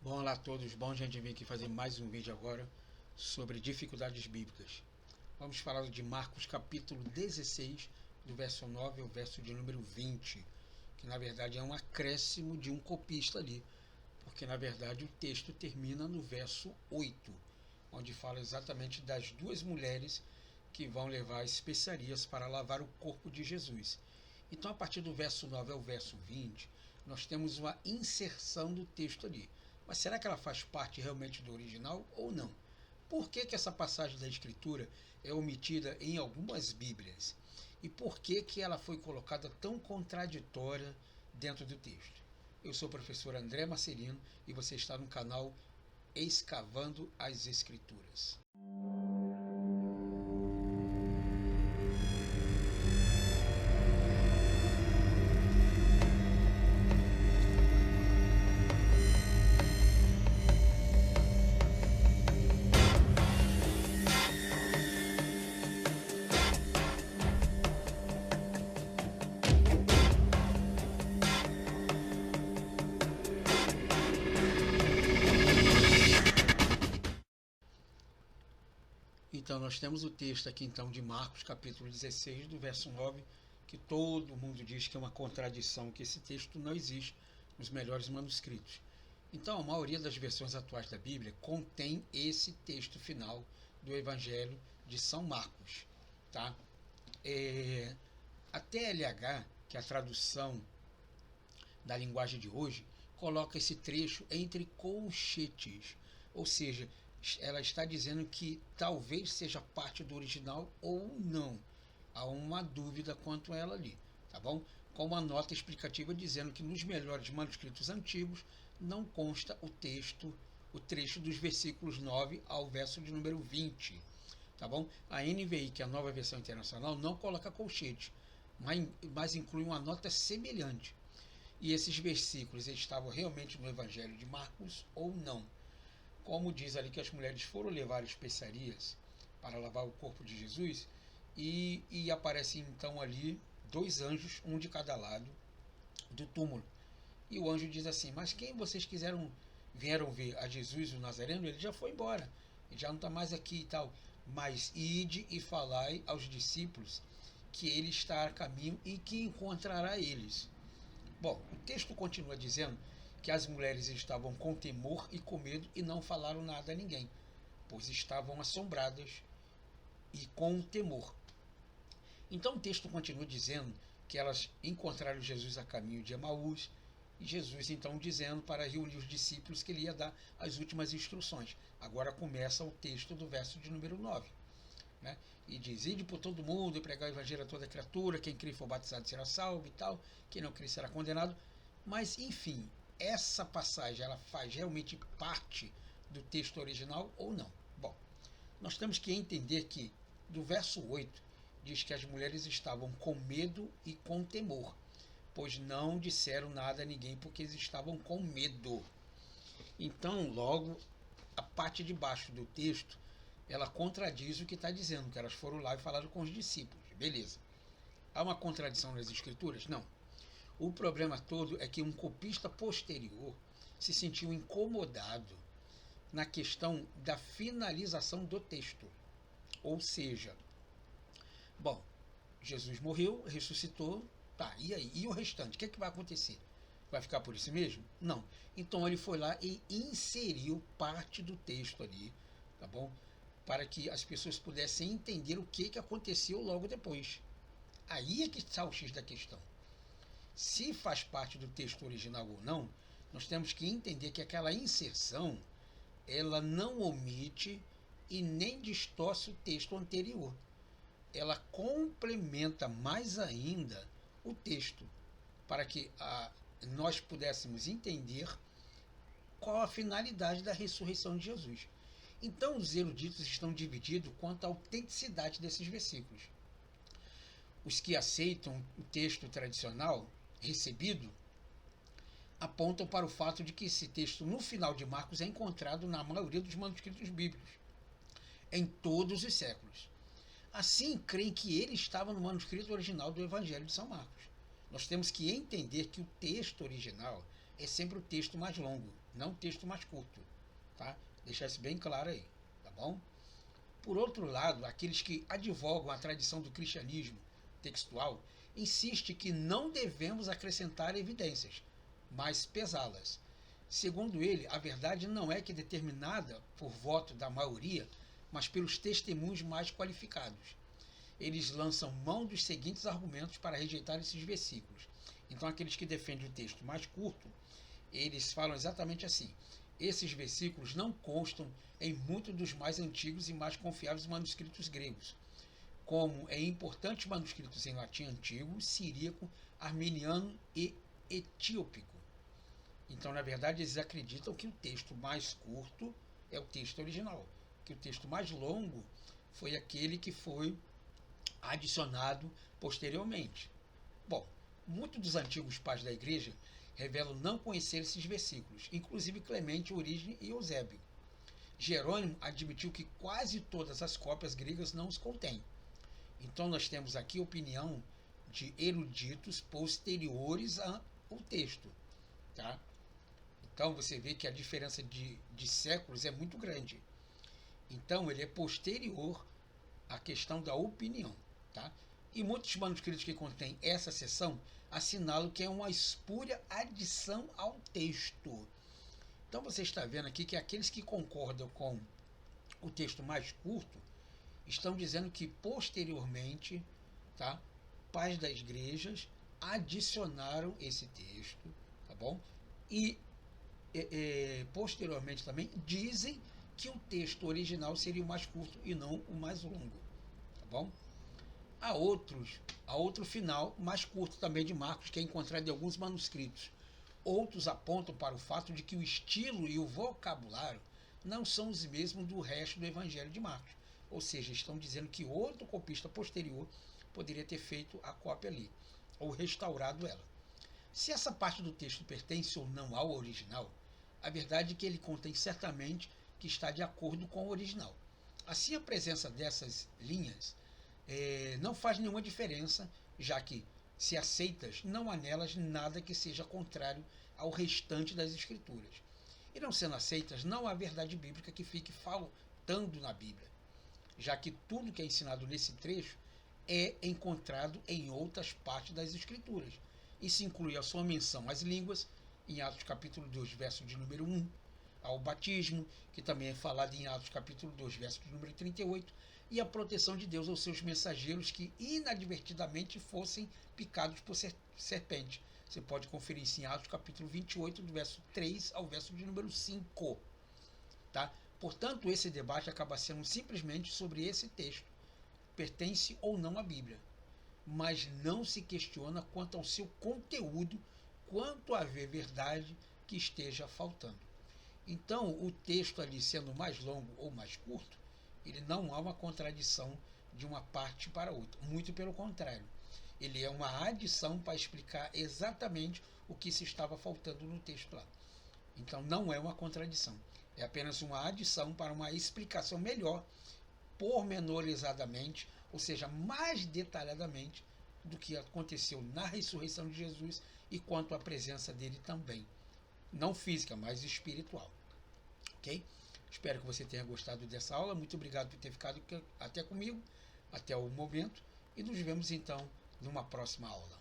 Bom, olá a todos, bom gente vir aqui fazer mais um vídeo agora sobre dificuldades bíblicas. Vamos falar de Marcos capítulo 16, do verso 9 ao verso de número 20, que na verdade é um acréscimo de um copista ali, porque na verdade o texto termina no verso 8, onde fala exatamente das duas mulheres que vão levar especiarias para lavar o corpo de Jesus. Então, a partir do verso 9 ao verso 20, nós temos uma inserção do texto ali. Mas será que ela faz parte realmente do original ou não? Por que essa passagem da Escritura é omitida em algumas Bíblias? E por que ela foi colocada tão contraditória dentro do texto? Eu sou o professor André Marcelino e você está no canal Escavando as Escrituras. Então, nós temos o texto aqui então de Marcos, capítulo 16, do verso 9, que todo mundo diz que é uma contradição, que esse texto não existe nos melhores manuscritos. Então, a maioria das versões atuais da Bíblia contém esse texto final do Evangelho de São Marcos. Tá? A TLH, que é a tradução da linguagem de hoje, coloca esse trecho entre colchetes, ou seja, ela está dizendo que talvez seja parte do original ou não. Há uma dúvida quanto a ela ali, tá bom? Com uma nota explicativa dizendo que nos melhores manuscritos antigos não consta o trecho dos versículos 9 ao verso de número 20, tá bom? A NVI, que é a Nova Versão Internacional, não coloca colchete, mas inclui uma nota semelhante. E esses versículos estavam realmente no Evangelho de Marcos ou não? Como diz ali que as mulheres foram levar especiarias para lavar o corpo de Jesus, e aparecem então ali dois anjos, um de cada lado do túmulo. E o anjo diz assim: mas quem vocês vieram ver? A Jesus o Nazareno? Ele já foi embora, ele já não está mais aqui e tal. Mas ide e falai aos discípulos que ele está a caminho e que encontrará eles. Bom, o texto continua dizendo que as mulheres estavam com temor e com medo e não falaram nada a ninguém, pois estavam assombradas e com temor. Então o texto continua dizendo que elas encontraram Jesus a caminho de Emaús, e Jesus então dizendo para reunir os discípulos que ele ia dar as últimas instruções. Agora começa o texto do verso de número 9. Né? E diz: ide por todo mundo e pregar o evangelho a toda criatura, quem crer e for batizado será salvo e tal, quem não crer será condenado. Mas enfim, essa passagem ela faz realmente parte do texto original ou não? Bom, nós temos que entender que do verso 8 diz que as mulheres estavam com medo e com temor, pois não disseram nada a ninguém porque eles estavam com medo. Então, logo, a parte de baixo do texto ela contradiz o que está dizendo, que elas foram lá e falaram com os discípulos. Beleza. Há uma contradição nas escrituras? Não. O problema todo é que um copista posterior se sentiu incomodado na questão da finalização do texto. Ou seja, bom, Jesus morreu, ressuscitou, tá, e aí? E o restante? O que vai acontecer? Vai ficar por isso mesmo? Não. Então ele foi lá e inseriu parte do texto ali, tá bom? Para que as pessoas pudessem entender o que aconteceu logo depois. Aí é que está o X da questão. Se faz parte do texto original ou não, nós temos que entender que aquela inserção, ela não omite e nem distorce o texto anterior. Ela complementa mais ainda o texto, para que nós pudéssemos entender qual a finalidade da ressurreição de Jesus. Então, os eruditos estão divididos quanto à autenticidade desses versículos. Os que aceitam o texto tradicional recebido apontam para o fato de que esse texto, no final de Marcos, é encontrado na maioria dos manuscritos bíblicos, em todos os séculos. Assim, creem que ele estava no manuscrito original do Evangelho de São Marcos. Nós temos que entender que o texto original é sempre o texto mais longo, não o texto mais curto, tá? Deixar isso bem claro aí, tá bom? Por outro lado, aqueles que advogam a tradição do cristianismo textual insistem que não devemos acrescentar evidências, mas pesá-las. Segundo ele, a verdade não é que é determinada por voto da maioria, mas pelos testemunhos mais qualificados. Eles lançam mão dos seguintes argumentos para rejeitar esses versículos. Então, aqueles que defendem o texto mais curto, eles falam exatamente assim: esses versículos não constam em muitos dos mais antigos e mais confiáveis manuscritos gregos, como em importantes manuscritos em latim antigo, siríaco, armeniano e etíopico. Então, na verdade, eles acreditam que o texto mais curto é o texto original, que o texto mais longo foi aquele que foi adicionado posteriormente. Bom, muitos dos antigos pais da igreja revelam não conhecer esses versículos, inclusive Clemente, Orígene e Eusébio. Jerônimo admitiu que quase todas as cópias gregas não os contêm. Então nós temos aqui a opinião de eruditos posteriores ao texto. Tá? Então você vê que a diferença de séculos é muito grande. Então ele é posterior à questão da opinião. Tá? E muitos manuscritos que contêm essa seção assinalam que é uma espúria adição ao texto. Então você está vendo aqui que aqueles que concordam com o texto mais curto estão dizendo que posteriormente, tá, pais das igrejas adicionaram esse texto, tá bom? E posteriormente também dizem que o texto original seria o mais curto e não o mais longo, tá bom? Há outro final mais curto também de Marcos, que é encontrado em alguns manuscritos. Outros apontam para o fato de que o estilo e o vocabulário não são os mesmos do resto do Evangelho de Marcos. Ou seja, estão dizendo que outro copista posterior poderia ter feito a cópia ali, ou restaurado ela. Se essa parte do texto pertence ou não ao original, a verdade é que ele contém certamente que está de acordo com o original. Assim, a presença dessas linhas não faz nenhuma diferença, já que, se aceitas, não há nelas nada que seja contrário ao restante das Escrituras. E não sendo aceitas, não há verdade bíblica que fique faltando na Bíblia, já que tudo que é ensinado nesse trecho é encontrado em outras partes das Escrituras. Isso inclui a sua menção às línguas, em Atos capítulo 2, verso de número 1, ao batismo, que também é falado em Atos capítulo 2, verso de número 38, e a proteção de Deus aos seus mensageiros que inadvertidamente fossem picados por serpente. Você pode conferir isso em Atos capítulo 28, do verso 3 ao verso de número 5. Tá? Portanto, esse debate acaba sendo simplesmente sobre esse texto. Pertence ou não à Bíblia. Mas não se questiona quanto ao seu conteúdo, quanto a haver verdade que esteja faltando. Então, o texto ali sendo mais longo ou mais curto, ele não há uma contradição de uma parte para outra. Muito pelo contrário. Ele é uma adição para explicar exatamente o que se estava faltando no texto lá. Então, não é uma contradição. É apenas uma adição para uma explicação melhor, pormenorizadamente, ou seja, mais detalhadamente do que aconteceu na ressurreição de Jesus e quanto à presença dele também. Não física, mas espiritual. Ok? Espero que você tenha gostado dessa aula. Muito obrigado por ter ficado até comigo, até o momento. E nos vemos então numa próxima aula.